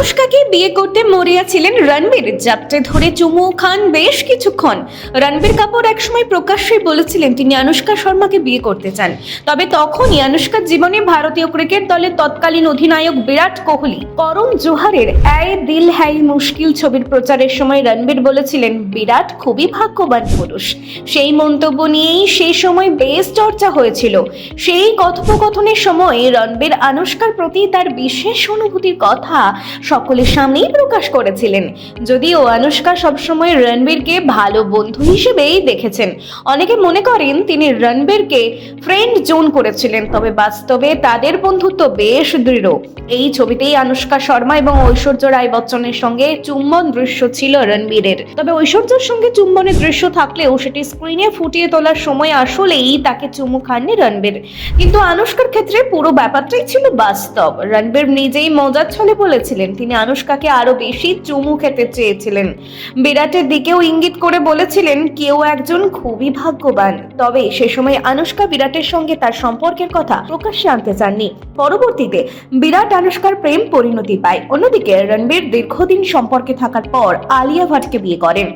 আনুষ্কাকে বিয়ে করতে মরিয়া ছিলেন রণবীর। জাপটে ধরে চুমু খান বেশ কিছুক্ষণ। রণবীর কাপুর একসময় প্রকাশ্যে বলেছিলেন তিনি আনুষ্কা শর্মাকে বিয়ে করতে চান। তবে তখনই আনুষ্কার জীবনে ভারতীয় ক্রিকেট দলের তৎকালীন অধিনায়ক বিরাট কোহলি, করণ জোহারের এই দিল হ্যায় মুশকিল ছবির প্রচারের সময় রণবীর বলেছিলেন বিরাট খুবই ভাগ্যবান পুরুষ। সেই মন্তব্য নিয়েই সেই সময় বেশ চর্চা হয়েছিল। সেই কথোপকথনের সময় রণবীর আনুষ্কার প্রতি তার বিশেষ অনুভূতির কথা সকলের সামনেই প্রকাশ করেছিলেন। যদিও আনুষ্কা সবসময় রণবীরকে ভালো বন্ধু হিসেবেই দেখেছেন। অনেকে মনে করেন তিনি রণবীরকে ফ্রেন্ড জোন করেছিলেন, তবে বাস্তবে তাদের বন্ধুত্ব বেশ দৃঢ়। এই ছবিতেই আনুষ্কা শর্মা এবং ঐশ্বর্য রায় বচ্চনের সঙ্গে চুম্বন দৃশ্য ছিল রণবীরের। তবে ঐশ্বর্যের সঙ্গে চুম্বনের দৃশ্য থাকলেও সেটি স্ক্রিনে ফুটিয়ে তোলার সময় আসলেই তাকে চুমু খাননি রণবীর। কিন্তু আনুষ্কার ক্ষেত্রে পুরো ব্যাপারটাই ছিল বাস্তব। রণবীর নিজেই মজার ছলে বলেছিলেন তিনি আনুষ্কাকে আরো বেশি চুমু খেতে চেয়েছিলেন। বিরাটের দিকেও ইঙ্গিত করে বলেছিলেন কেউ একজন খুবই ভাগ্যবান। তবে সে সময় আনুষ্কা বিরাটের সঙ্গে তার সম্পর্কের কথা প্রকাশ্যে আনতে চাননি। পরবর্তীতে বিরাট আনুষ্কার প্রেম পরিণতি পায়। অন্যদিকে রণবীর দীর্ঘদিন সম্পর্কে থাকার পর আলিয়া ভাটকে বিয়ে করেন।